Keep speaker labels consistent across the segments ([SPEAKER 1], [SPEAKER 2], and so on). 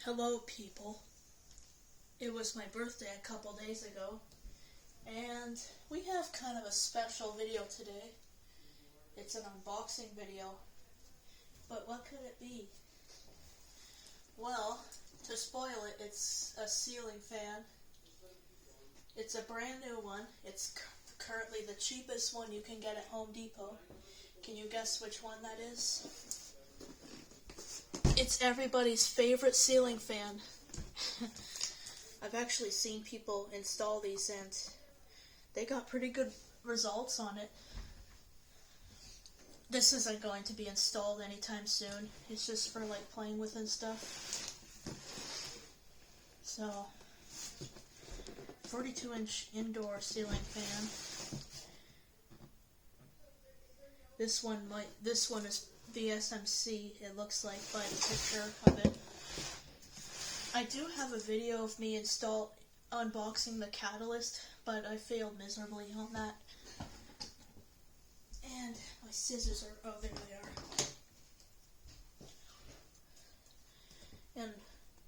[SPEAKER 1] Hello people. It was my birthday a couple days ago, and we have kind of a special video today. It's an unboxing video, but what could it be? Well, to spoil it, it's a ceiling fan. It's a brand new one. It's currently the cheapest one you can get at Home Depot. Can you guess which one that is? It's everybody's favorite ceiling fan. I've actually seen people install these and they got pretty good results on it. This isn't going to be installed anytime soon. It's just for like playing with and stuff. So, 42-inch indoor ceiling fan. This one is the SMC, it looks like, by the picture of it. I do have a video of me unboxing the catalyst, but I failed miserably on that. And my scissors are, oh, there they are. And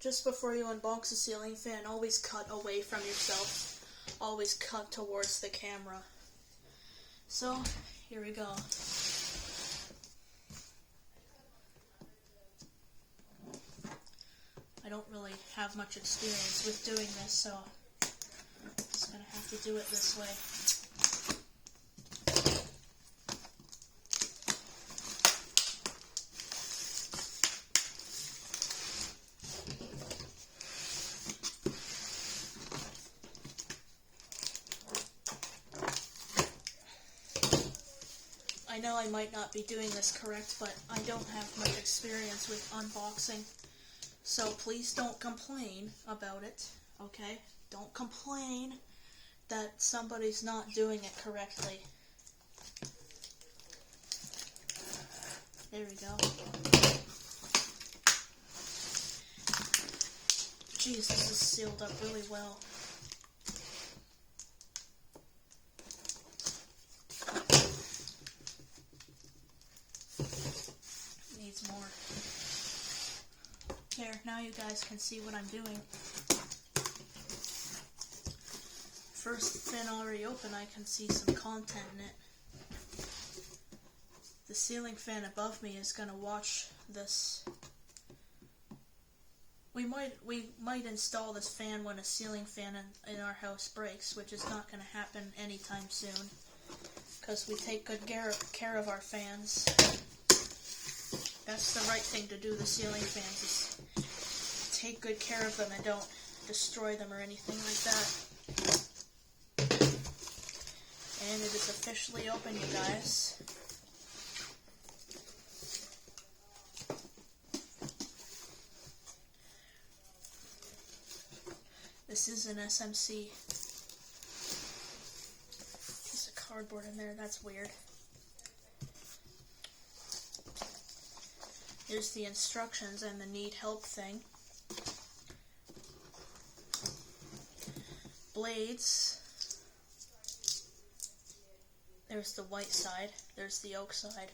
[SPEAKER 1] just before you unbox a ceiling fan, always cut away from yourself. Always cut towards the camera. So, here we go. I don't really have much experience with doing this, so I'm just going to have to do it this way. I know I might not be doing this correct, but I don't have much experience with unboxing. So please don't complain about it, okay? Don't complain that somebody's not doing it correctly. There we go. Jeez, this is sealed up really well. Needs more. There, now you guys can see what I'm doing. First fin already open, I can see some content in it. The ceiling fan above me is going to watch this. We might install this fan when a ceiling fan in our house breaks, which is not going to happen anytime soon, because we take good care of our fans. That's the right thing to do, the ceiling fans, is take good care of them and don't destroy them or anything like that. And it is officially open, you guys. This is an SMC. There's a cardboard in there, that's weird. Here's the instructions and the need help thing. Blades. There's the white side. There's the oak side.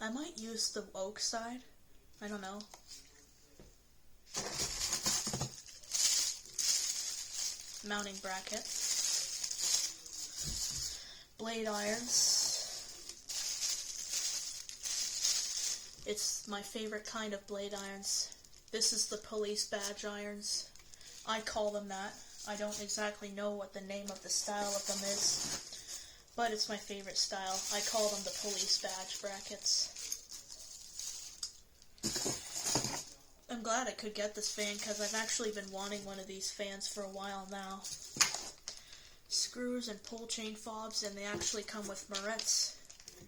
[SPEAKER 1] I might use the oak side. I don't know. Mounting bracket. Blade irons. It's my favorite kind of blade irons. This is the police badge irons. I call them that. I don't exactly know what the name of the style of them is, but it's my favorite style. I call them the police badge brackets. I'm glad I could get this fan because I've actually been wanting one of these fans for a while now. Screws and pull chain fobs, and they actually come with morettes.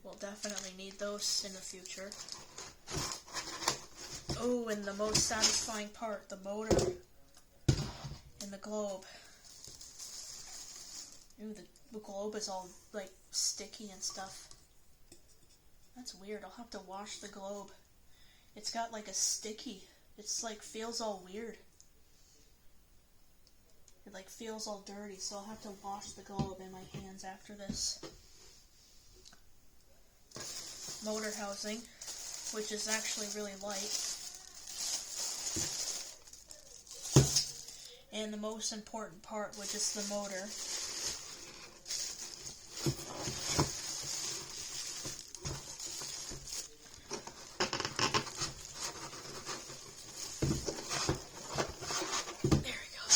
[SPEAKER 1] We'll definitely need those in the future. Oh, and the most satisfying part, the motor and the globe. Ooh, the globe is all, like, sticky and stuff. That's weird. I'll have to wash the globe. It's got, like, a sticky. It's, like, feels all weird. It, like, feels all dirty, so I'll have to wash the globe in my hands after this. Motor housing, which is actually really light. and the most important part, which is the motor. There we go.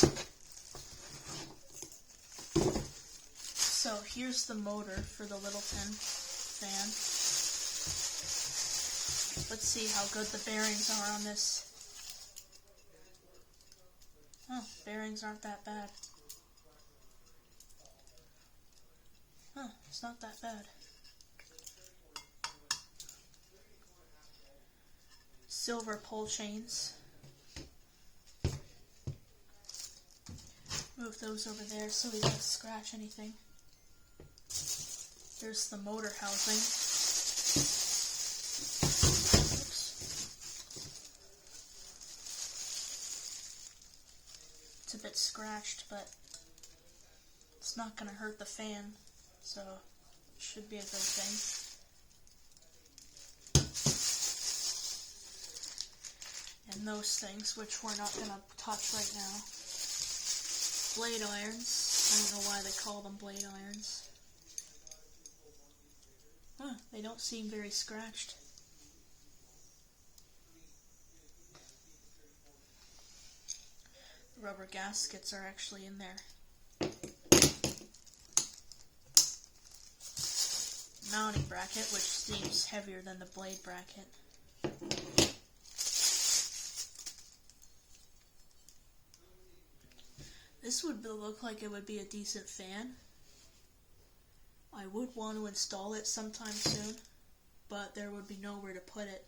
[SPEAKER 1] So here's the motor for the Littleton fan. Let's see how good the bearings are on this. Oh, bearings aren't that bad. Huh, it's not that bad. Silver pull chains. Move those over there so we don't scratch anything. There's the motor housing. It's a bit scratched, but it's not going to hurt the fan, so it should be a good thing. And those things, which we're not going to touch right now. Blade irons. I don't know why they call them blade irons. Huh, they don't seem very scratched. Rubber gaskets are actually in there. Mounting bracket, which seems heavier than the blade bracket. This would look like it would be a decent fan. I would want to install it sometime soon, but there would be nowhere to put it.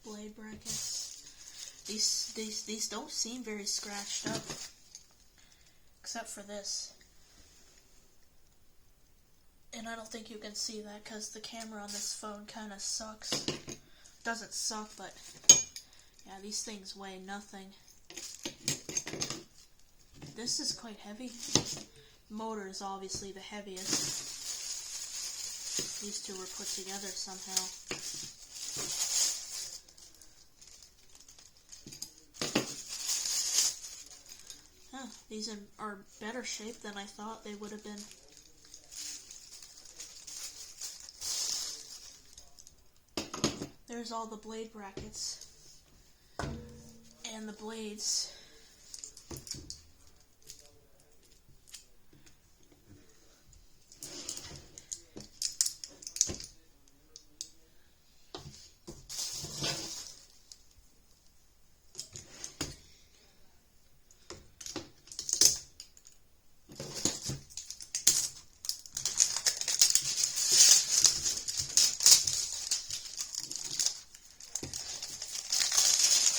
[SPEAKER 1] Blade brackets. These don't seem very scratched up, except for this. And I don't think you can see that because the camera on this phone kind of sucks. Doesn't suck, but yeah, these things weigh nothing. This is quite heavy. Motor is obviously the heaviest. These two were put together somehow. Huh, these are better shape than I thought they would have been. There's all the blade brackets and the blades.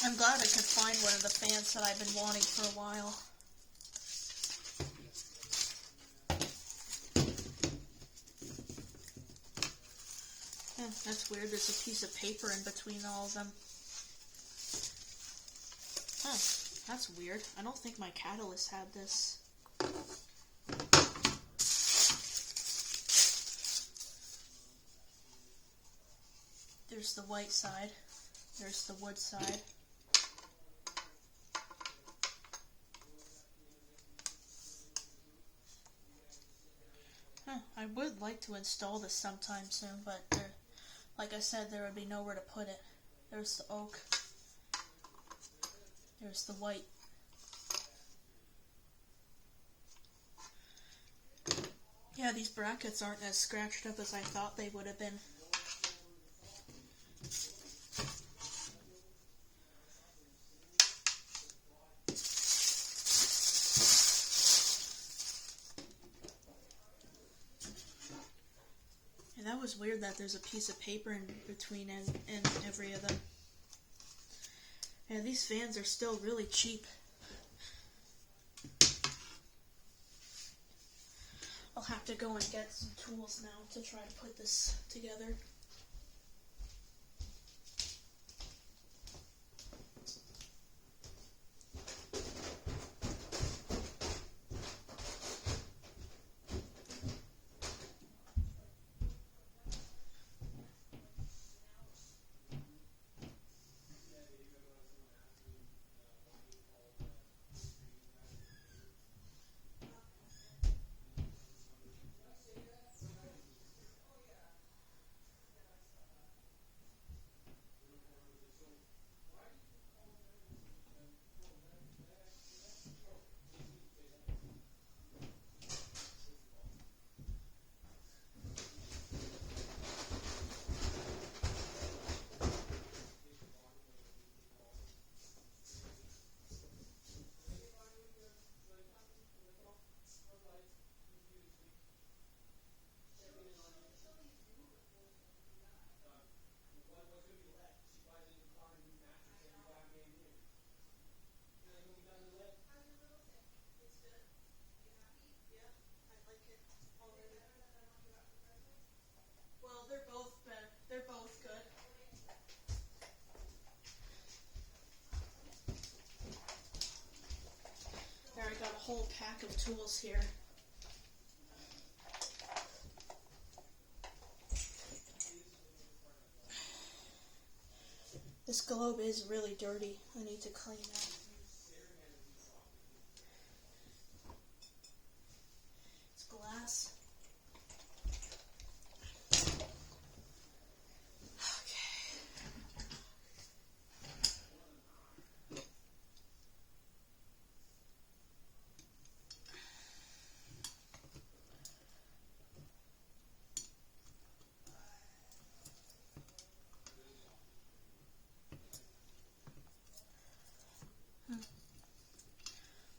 [SPEAKER 1] I'm glad I could find one of the fans that I've been wanting for a while. That's weird. There's a piece of paper in between all of them. Huh, that's weird. I don't think my catalyst had this. There's the white side. There's the wood side. I would like to install this sometime soon, but like I said, there would be nowhere to put it. There's the oak. There's the white. Yeah, these brackets aren't as scratched up as I thought they would have been. That was weird that there's a piece of paper in between and every of them. Yeah, these fans are still really cheap. I'll have to go and get some tools now to try to put this together. whole pack of tools here. This globe is really dirty. I need to clean that. It's glass.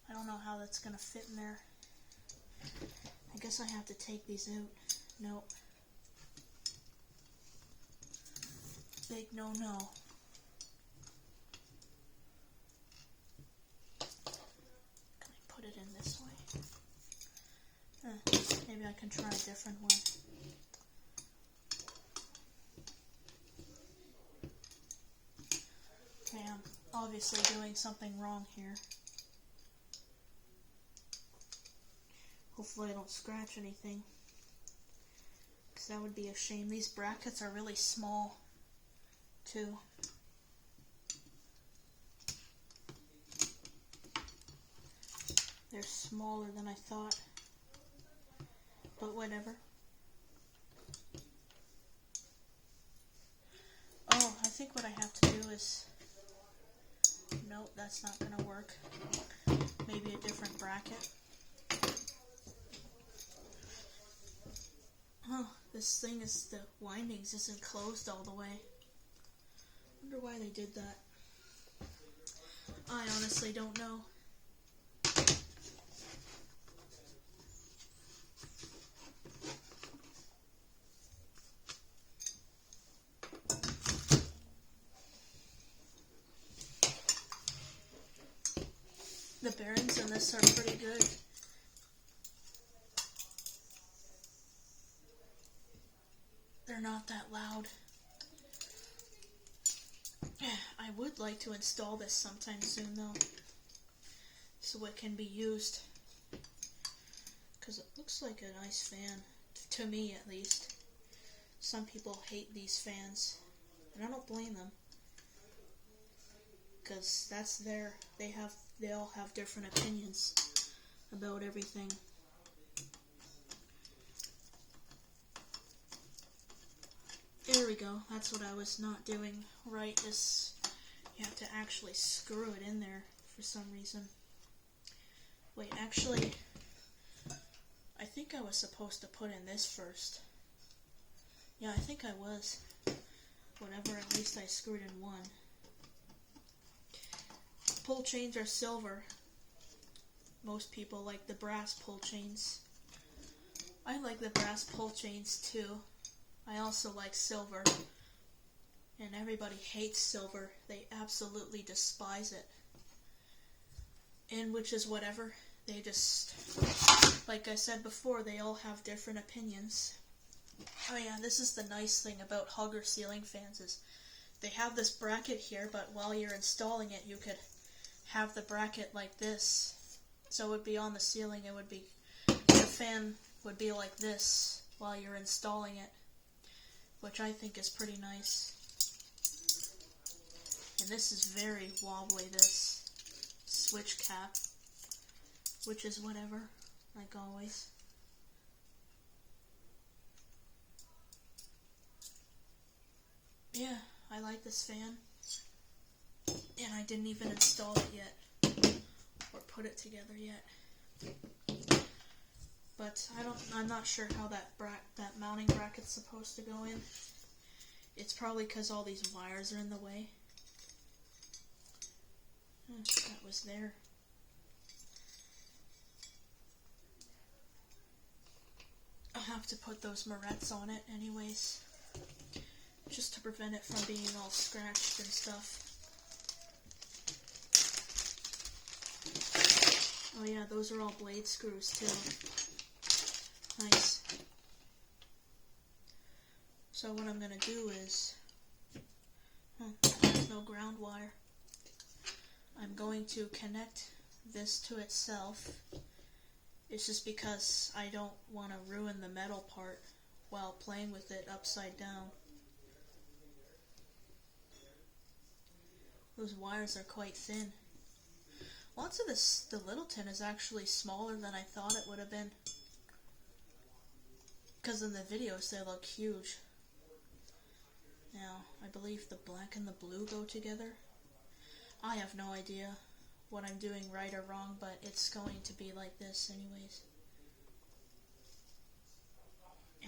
[SPEAKER 1] I don't know how that's gonna fit in there. I guess I have to take these out. Nope. Big no. Can I put it in this way? Maybe I can try a different one. Okay, I'm obviously doing something wrong here. Hopefully I don't scratch anything, because that would be a shame. These brackets are really small, too. They're smaller than I thought, but whatever. Oh, I think what I have to do is... Nope, that's not going to work. Maybe a different bracket. Oh, this thing is, the windings isn't closed all the way. Wonder why they did that. I honestly don't know. The bearings in this are pretty good. They're not that loud. I would like to install this sometime soon though, so it can be used, because it looks like a nice fan, to me at least. Some people hate these fans, and I don't blame them, because that's they all have different opinions about everything. There we go. That's what I was not doing right. You have to actually screw it in there for some reason. Wait, actually, I think I was supposed to put in this first. Yeah, I think I was. Whatever, at least I screwed in one. Pull chains are silver. Most people like the brass pull chains. I like the brass pull chains too. I also like silver, and everybody hates silver. They absolutely despise it, and which is whatever. They just, like I said before, they all have different opinions. Oh yeah, this is the nice thing about Hugger ceiling fans, is they have this bracket here, but while you're installing it, you could have the bracket like this, so it would be on the ceiling. It would be, the fan would be like this while you're installing it, which I think is pretty nice. And this is very wobbly, this switch cap, which is whatever, like always. Yeah, I like this fan, and I didn't even install it yet, or put it together yet. But I'm not sure how that mounting bracket's supposed to go in. It's probably because all these wires are in the way. That was there. I'll have to put those morettes on it anyways, just to prevent it from being all scratched and stuff. Oh yeah, those are all blade screws too. Nice. So what I'm going to do is, there's no ground wire. I'm going to connect this to itself is just because I don't want to ruin the metal part while playing with it upside down. Those wires are quite thin. Lots of the Littleton is actually smaller than I thought it would have been. Because in the videos they look huge. Now, I believe the black and the blue go together. I have no idea what I'm doing right or wrong, but it's going to be like this anyways.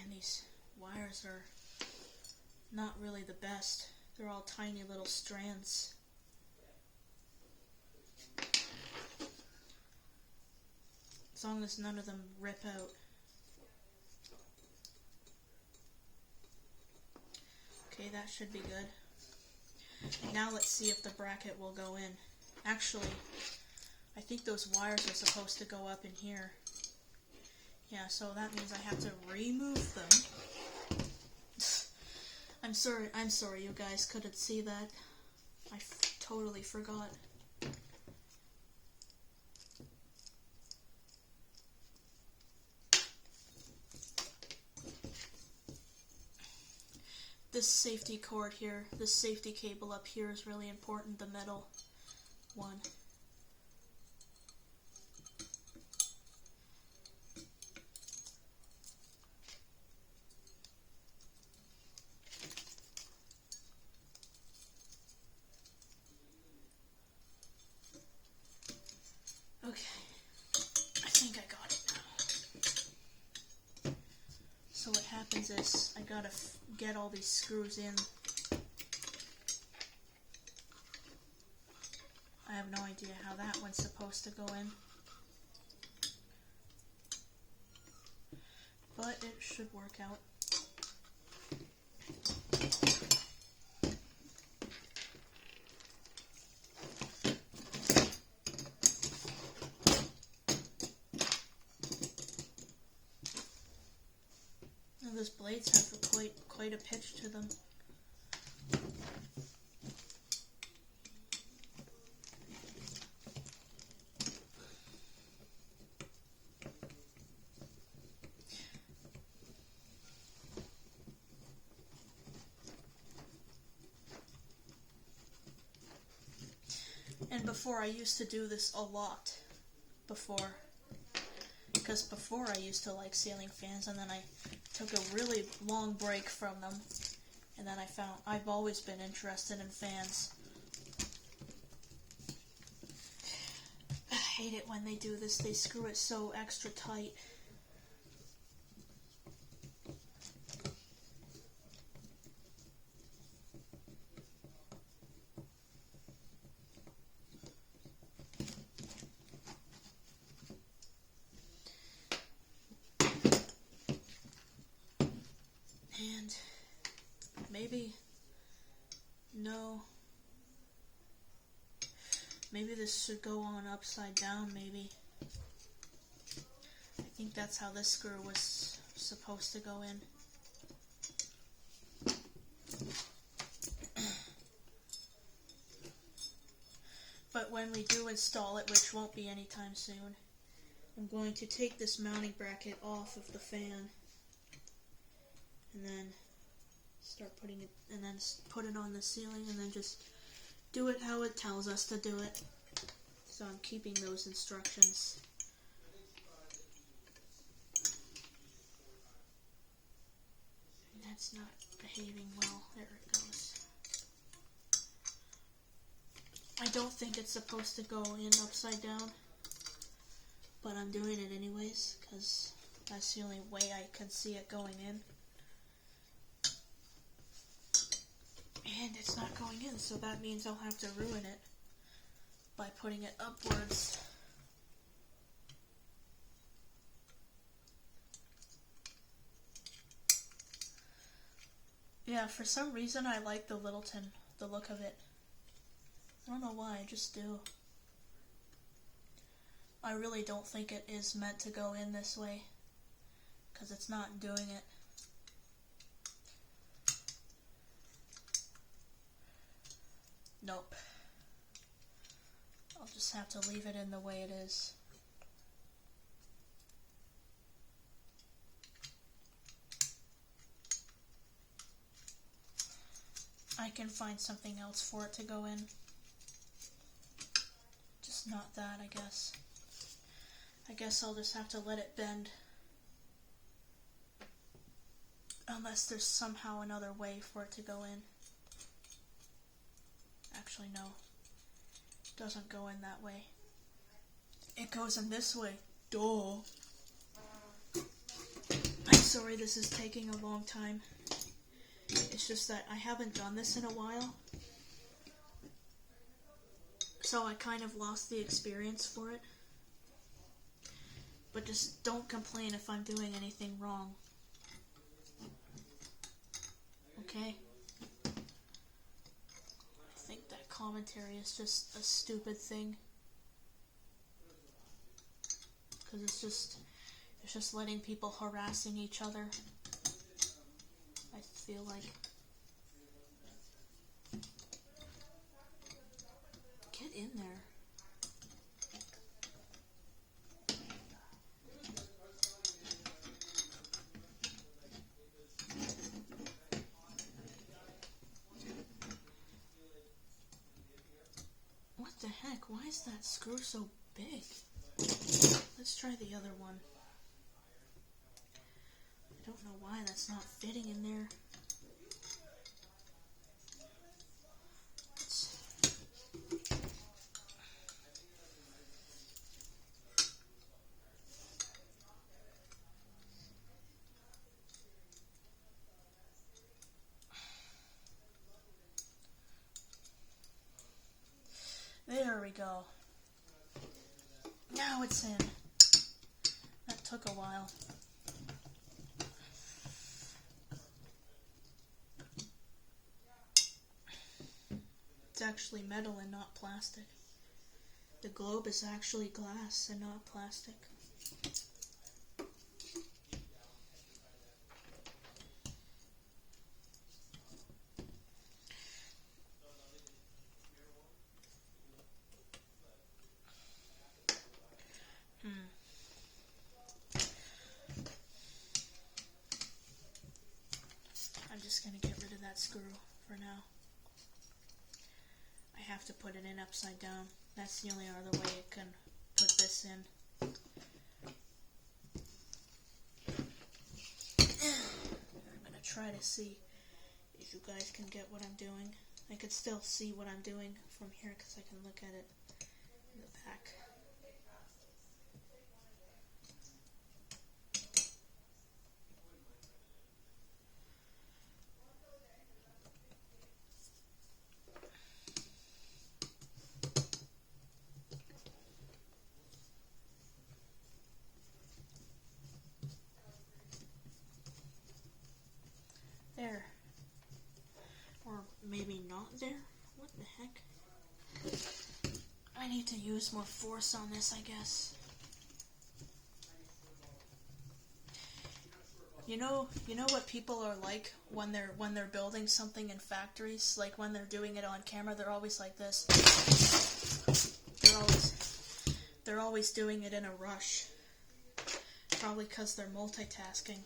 [SPEAKER 1] And these wires are not really the best. They're all tiny little strands. As long as none of them rip out. Okay, that should be good. Now let's see if the bracket will go in. Actually, I think those wires are supposed to go up in here. Yeah, so that means I have to remove them. I'm sorry you guys couldn't see that. I totally forgot. This safety cord here, this safety cable up here is really important, the metal one. Okay, I think I got it now. So what happens is I gotta get all these screws in. I have no idea how that one's supposed to go in. But it should work out. Now those blades have quite a pitch to them. And before, I used to do this a lot. Because before I used to like ceiling fans, and then I took a really long break from them, and then I found I've always been interested in fans. I hate it when they do this. They screw it so extra tight. And maybe this should go on upside down, maybe. I think that's how this screw was supposed to go in. But when we do install it, which won't be anytime soon, I'm going to take this mounting bracket off of the fan and then start putting it, and then put it on the ceiling, and then just do it how it tells us to do it. So I'm keeping those instructions. That's not behaving well. There it goes. I don't think it's supposed to go in upside down, but I'm doing it anyways because that's the only way I can see it going in. And it's not going in, so that means I'll have to ruin it by putting it upwards. Yeah, for some reason I like the Littleton, the look of it. I don't know why, I just do. I really don't think it is meant to go in this way, because it's not doing it. Nope. I'll just just have to leave it in the way it is. I can find something else for it to go in. Just not that, I guess. I guess I'll just have to let it bend. Unless there's somehow another way for it to go in. Actually, no. It doesn't go in that way. It goes in this way. Duh. I'm sorry this is taking a long time. It's just that I haven't done this in a while. So I kind of lost the experience for it. But just don't complain if I'm doing anything wrong. Okay? I think that commentary is just a stupid thing. Because it's just letting people harassing each other. I feel like. Get in there. What the heck? Why is that screw so big? Let's try the other one. I don't know why that's not fitting in there. There we go. Now it's in. That took a while. It's actually metal and not plastic. The globe is actually glass and not plastic. I'm just going to get rid of that screw for now. I have to put it in upside down. That's the only other way it can put this in. I'm going to try to see if you guys can get what I'm doing. I could still see what I'm doing from here because I can look at it in the back. There. Or maybe not there? What the heck? I need to use more force on this, I guess. You know what people are like when they're building something in factories? Like when they're doing it on camera, they're always like this. They're always doing it in a rush. Probably because they're multitasking.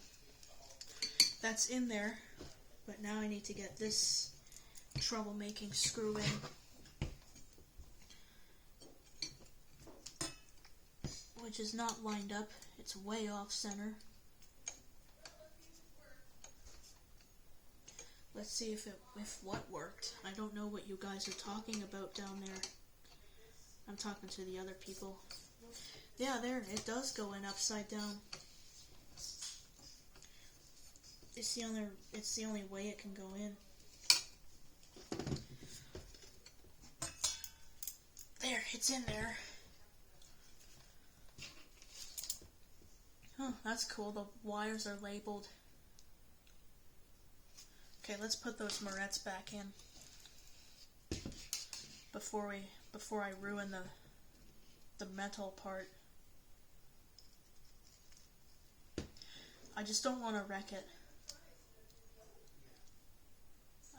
[SPEAKER 1] That's in there, but now I need to get this troublemaking screw in, which is not lined up. It's way off center. Let's see if what worked. I don't know what you guys are talking about down there. I'm talking to the other people. Yeah, there, it does go in upside down. It's the only way it can go in. There, it's in there. Huh, that's cool. The wires are labeled. Okay, let's put those morettes back in before I ruin the metal part. I just don't want to wreck it.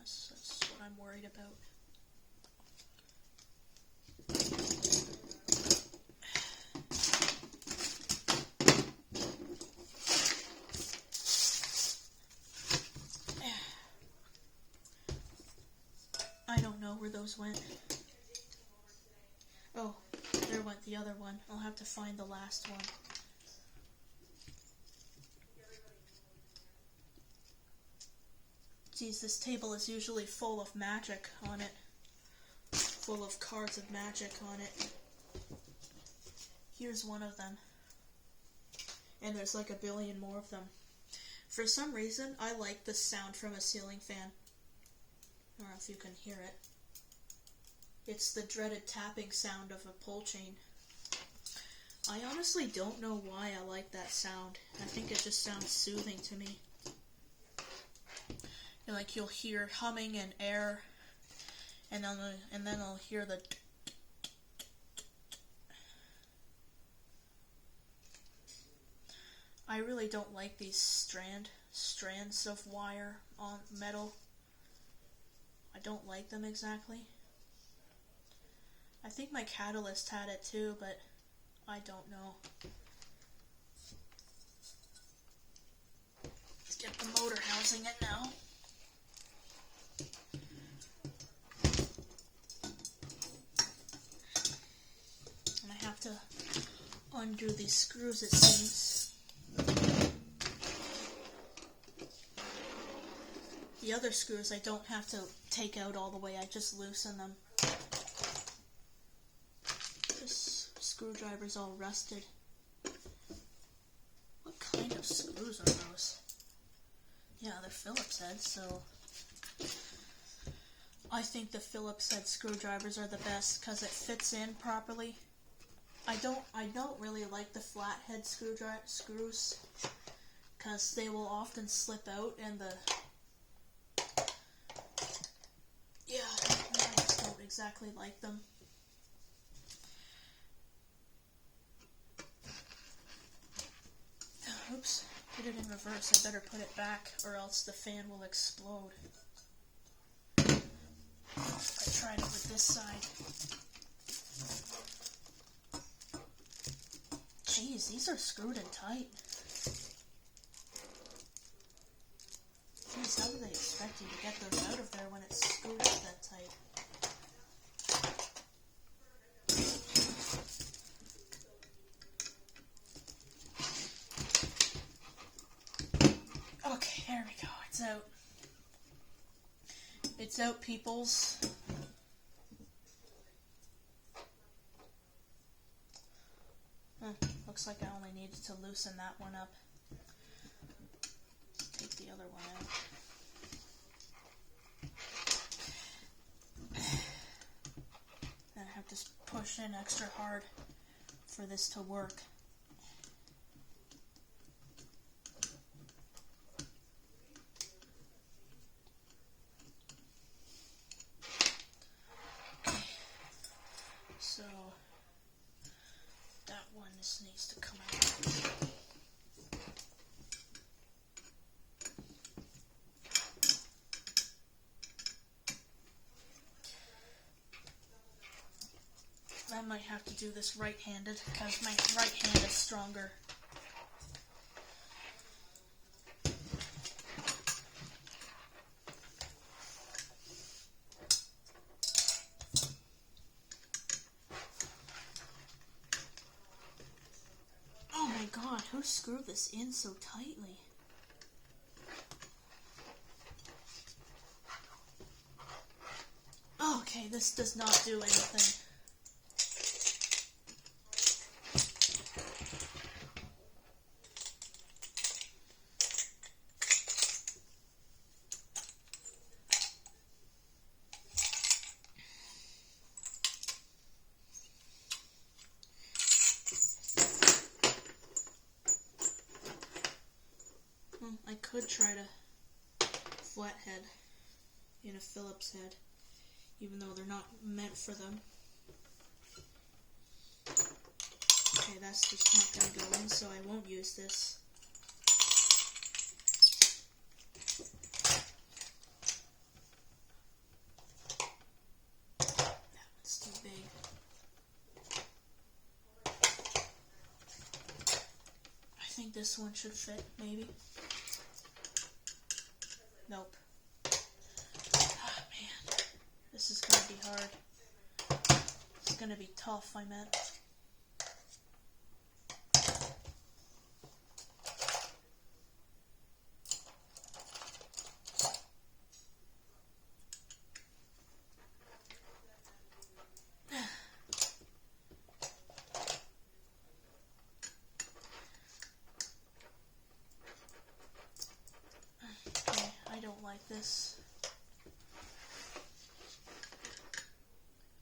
[SPEAKER 1] That's what I'm worried about. those went. Oh, there went the other one. I'll have to find the last one. Geez, this table is usually full of magic on it. Full of cards of magic on it. Here's one of them. And there's like a billion more of them. For some reason, I like the sound from a ceiling fan. I don't know if you can hear it. It's the dreaded tapping sound of a pull chain. I honestly don't know why I like that sound. I think it just sounds soothing to me. And like you'll hear humming and air, and then I'll hear the. I really don't like these strands of wire on metal. I don't like them exactly. I think my catalyst had it too, but I don't know. Let's get the motor housing it now. And I have to undo these screws, it seems. The other screws I don't have to take out all the way, I just loosen them. This screwdriver's all rusted. What kind of screws are those? Yeah, they're Phillips heads, so I think the Phillips head screwdrivers are the best because it fits in properly. I don't really like the flathead screws because they will often slip out and I just don't exactly like them. Oops, put it in reverse. I better put it back or else the fan will explode. I tried it with this side. Jeez, these are screwed in tight. Jeez, how do they expect you to get those out of there when it's screwed up that tight? Okay, there we go. It's out. It's out, peoples. Looks like I only needed to loosen that one up. Take the other one out. And I have to push in extra hard for this to work. Okay. So that one just needs to come out. I might have to do this right-handed because my right hand is stronger. Oh my god, who screwed this in so tightly? Okay, this does not do anything. I could try to flathead in a Phillips head, even though they're not meant for them. Okay, that's just not going to go in, so I won't use this. That one's too big. I think this one should fit, maybe. Nope. Oh, man. This is gonna be hard. It's gonna be tough, I meant. Okay, I don't like this.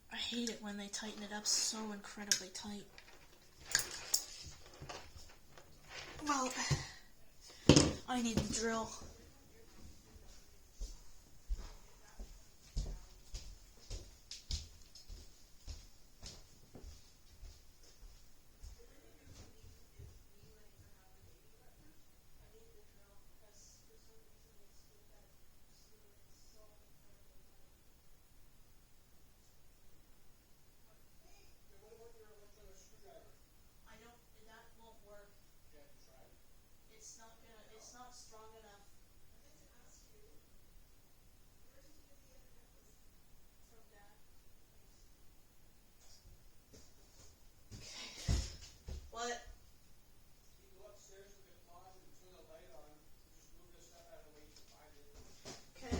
[SPEAKER 1] I hate it when they tighten it up so incredibly tight. Well, I need a drill. It's not strong enough. What? Okay.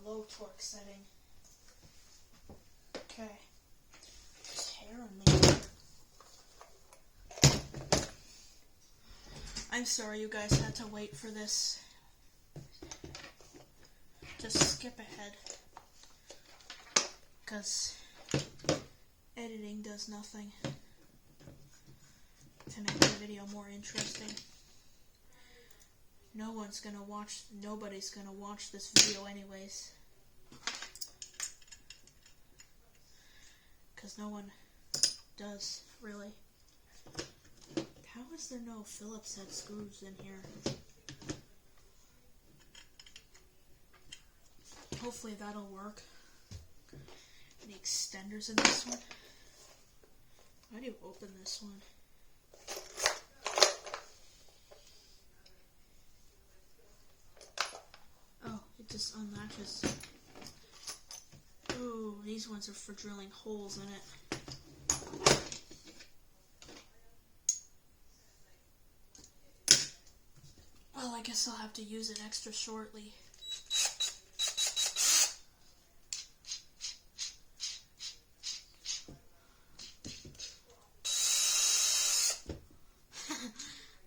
[SPEAKER 1] Low torque setting. Okay. There's hair on me. I'm sorry you guys had to wait for this. Just skip ahead. Because editing does nothing to make the video more interesting. Nobody's gonna watch this video anyways. Because no one does, really. How is there no Phillips head screws in here? Hopefully that'll work. Any extenders in this one? How do you open this one? Oh, it just unlatches. Oh, these ones are for drilling holes in it. Well, I guess I'll have to use it extra shortly.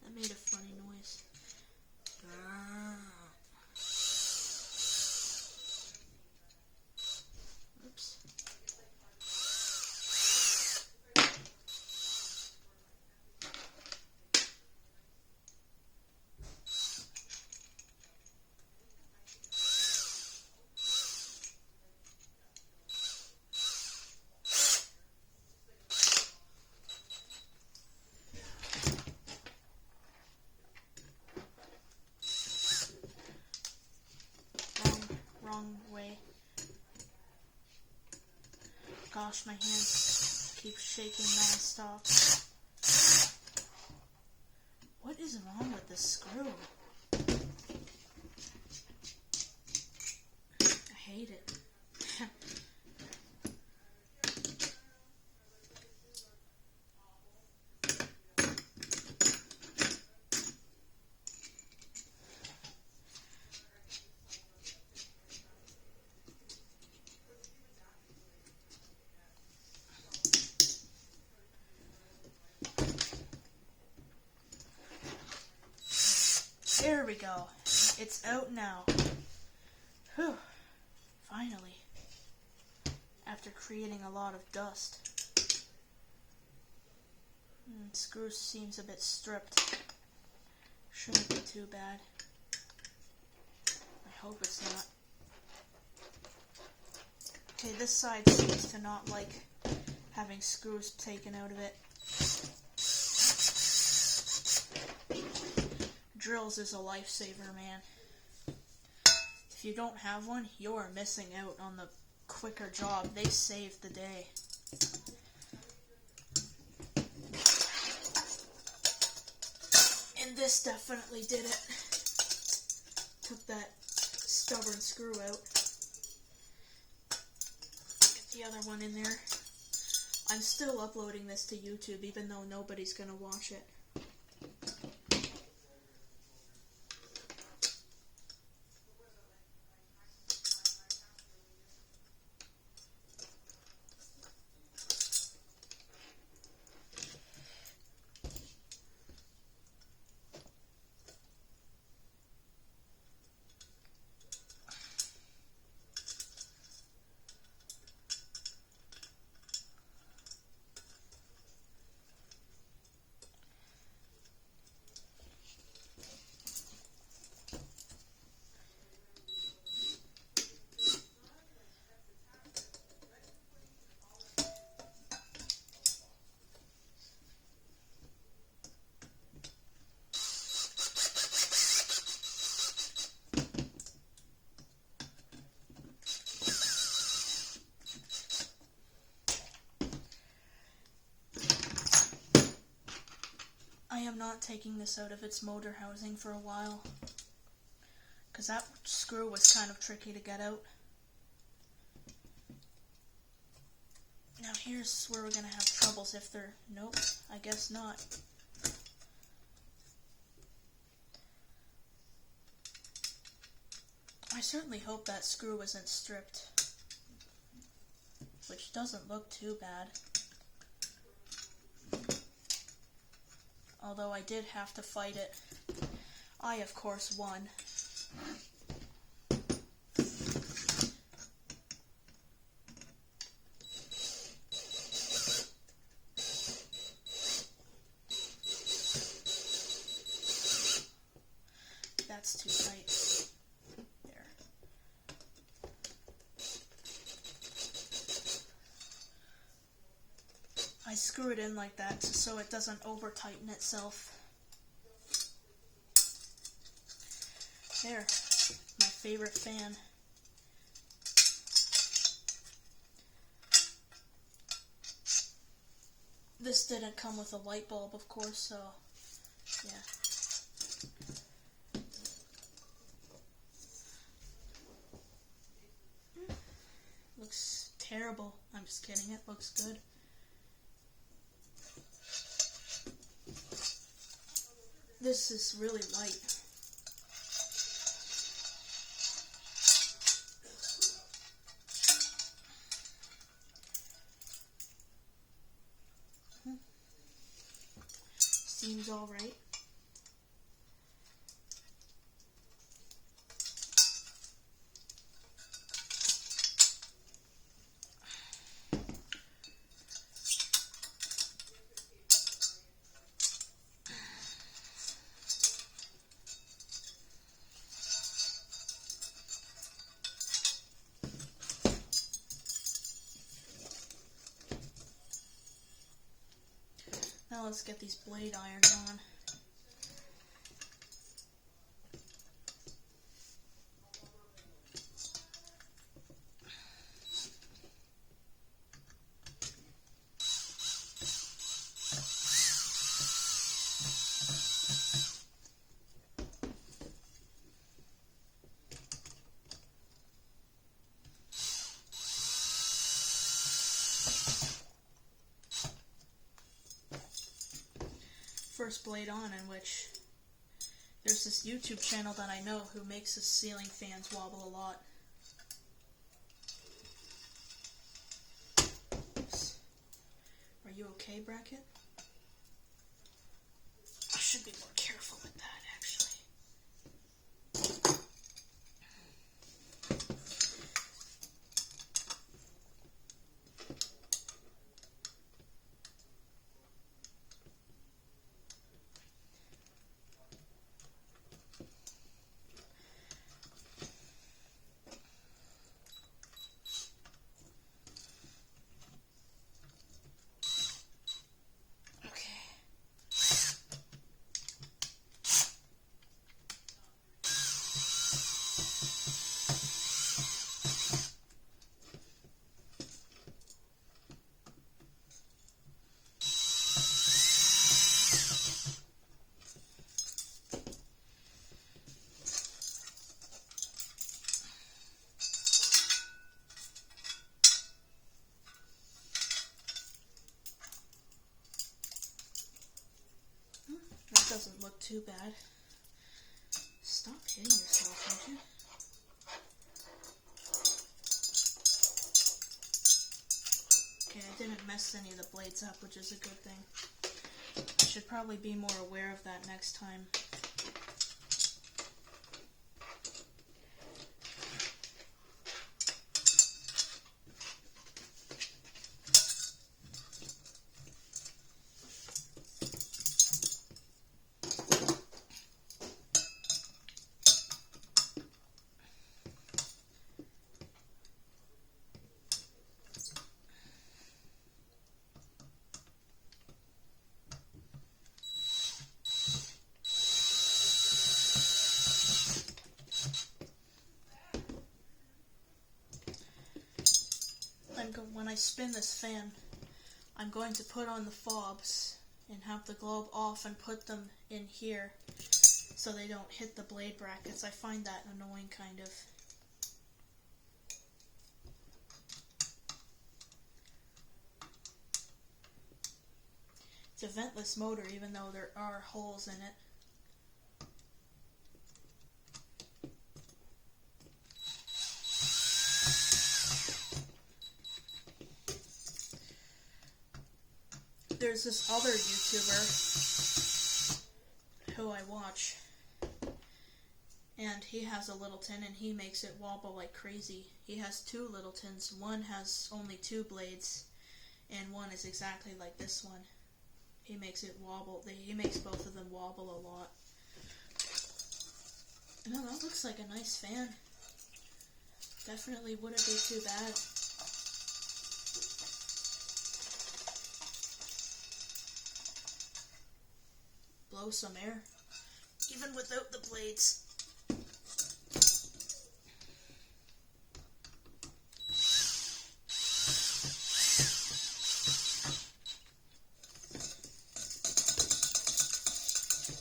[SPEAKER 1] That made a funny noise. Oops. Wrong way. Gosh, my hands keep shaking non-stop. What is wrong with this screw? I hate it. There we go. It's out now. Whew. Finally. After creating a lot of dust. Screw seems a bit stripped. Shouldn't be too bad. I hope it's not. Okay, this side seems to not like having screws taken out of it. Drills is a lifesaver, man. If you don't have one, you're missing out on the quicker job. They save the day. And this definitely did it. Took that stubborn screw out. Get the other one in there. I'm still uploading this to YouTube even though nobody's gonna watch it. I am not taking this out of its motor housing for a while, because that screw was kind of tricky to get out. Now here's where we're going to have troubles if they're... Nope, I guess not. I certainly hope that screw isn't stripped, which doesn't look too bad. Although I did have to fight it. I, of course, won. That's too tight. There. I screw it in like that so it doesn't over-tighten itself. There, my favorite fan. This didn't come with a light bulb, of course, so yeah. Looks terrible. I'm just kidding, it looks good. This is really light. Seems alright. Now let's get these blade irons on. First blade on, in which there's this YouTube channel that I know who makes his ceiling fans wobble a lot. Oops. Are you okay, Bracket? I should be more careful with that, actually. doesn't look too bad. Stop hitting yourself, won't you? Okay, I didn't mess any of the blades up, which is a good thing. I should probably be more aware of that next time. When I spin this fan, I'm going to put on the fobs and have the globe off and put them in here so they don't hit the blade brackets. I find that annoying, kind of. It's a ventless motor, even though there are holes in it. There's this other YouTuber who I watch, and he has a Littleton and he makes it wobble like crazy. He has two Littletons. One has only 2 blades, and one is exactly like this one. He makes it wobble. He makes both of them wobble a lot. No, that looks like a nice fan. Definitely wouldn't be too bad. Blow some air, even without the blades.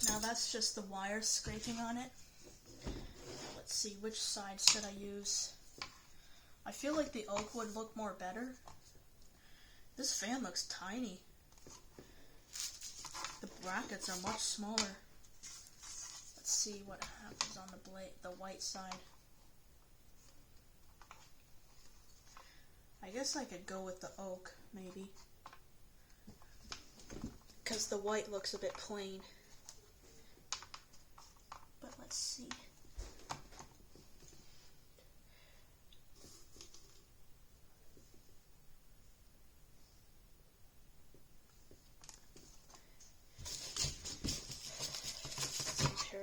[SPEAKER 1] Now that's just the wires scraping on it. Let's see, which side should I use? I feel like the oak would look more better. This fan looks tiny. The brackets are much smaller. Let's see what happens on the blade, the white side. I guess I could go with the oak, maybe. Because the white looks a bit plain. But let's see.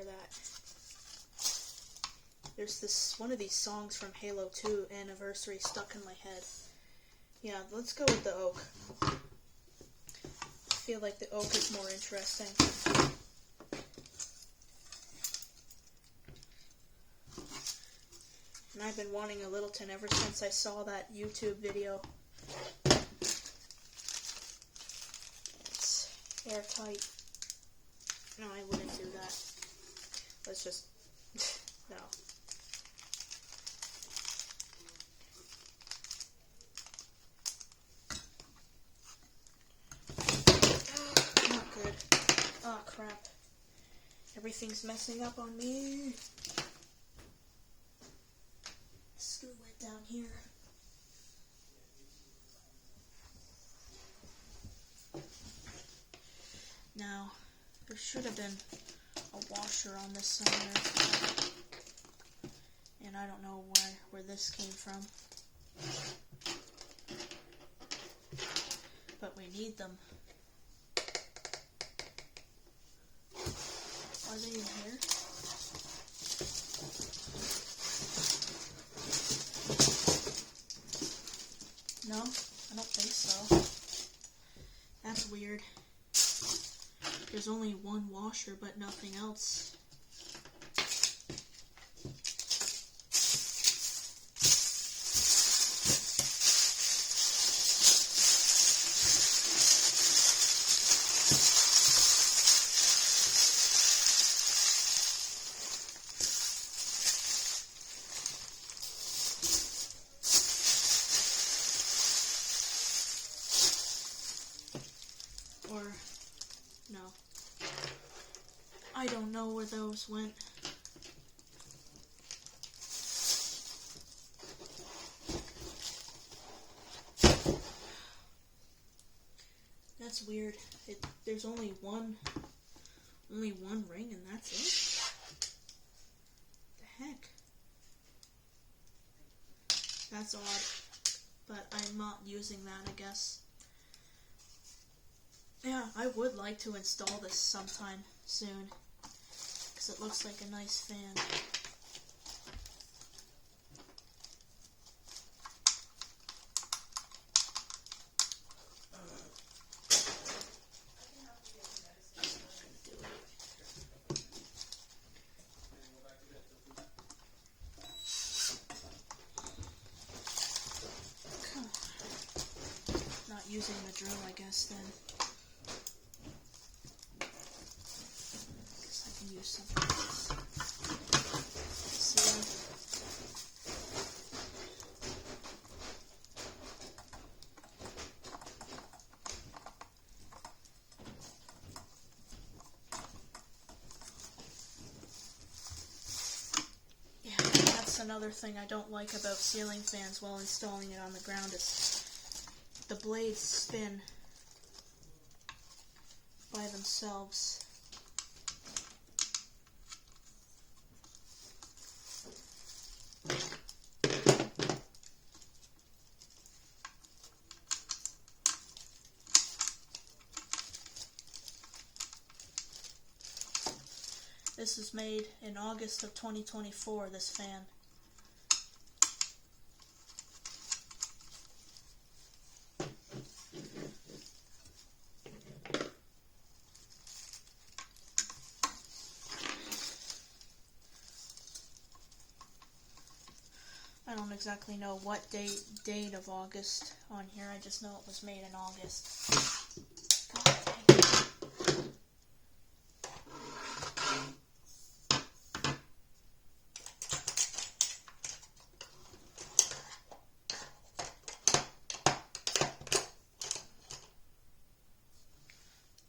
[SPEAKER 1] That. There's this one of these songs from Halo 2 Anniversary stuck in my head. Yeah, let's go with the oak. I feel like the oak is more interesting. And I've been wanting a Littleton ever since I saw that YouTube video. It's airtight. No, I wouldn't do that. Let's just, no. Not good. Oh, crap. Everything's messing up on me. Screw it down here. Now, there should have been a washer on this somewhere, and I don't know where this came from, but we need them. Are they in here? No, I don't think so. That's weird. There's only one washer, but nothing else. Or, no. I don't know where those went. That's weird. There's only one ring and that's it? The heck? That's odd. But I'm not using that, I guess. Yeah, I would like to install this sometime soon. Because it looks like a nice fan. Using the drill, I guess, then. Guess I can use something else. See? Yeah, that's another thing I don't like about ceiling fans while installing it on the ground is the blades spin by themselves. This is made in August of 2024, this fan. I don't exactly know what date of August on here. I just know it was made in August. God dang it.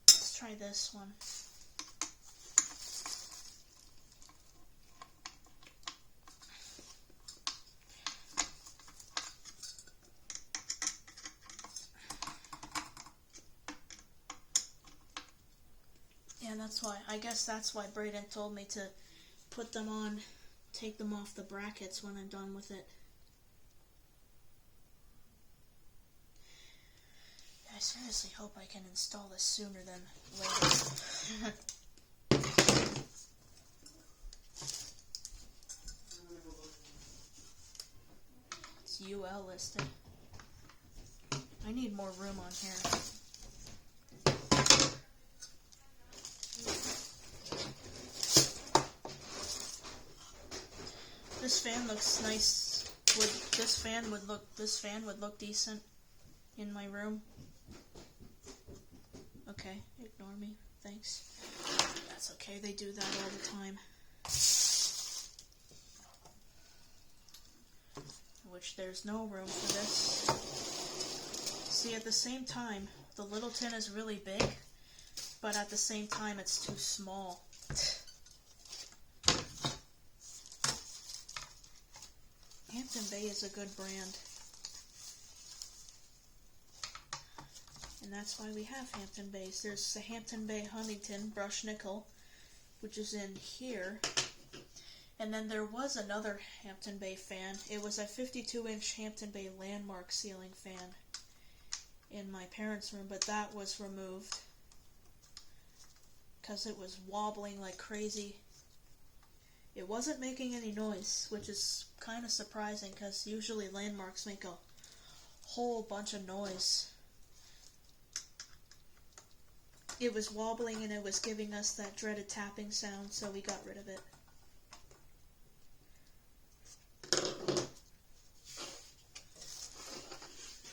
[SPEAKER 1] Let's try this one. And I guess that's why Braden told me to put them on, take them off the brackets when I'm done with it. I seriously hope I can install this sooner than later. It's UL listed. I need more room on here. This fan looks nice. This fan would look decent in my room. Okay, ignore me. Thanks. That's okay. They do that all the time. Which there's no room for this. See, at the same time, the little tin is really big, but at the same time, it's too small. Hampton Bay is a good brand. And that's why we have Hampton Bays. There's the Hampton Bay Huntington Brush Nickel, which is in here. And then there was another Hampton Bay fan. It was a 52-inch Hampton Bay Landmark ceiling fan in my parents' room, but that was removed because it was wobbling like crazy. It wasn't making any noise, which is kind of surprising because usually Landmarks make a whole bunch of noise. It was wobbling and it was giving us that dreaded tapping sound, so we got rid of it.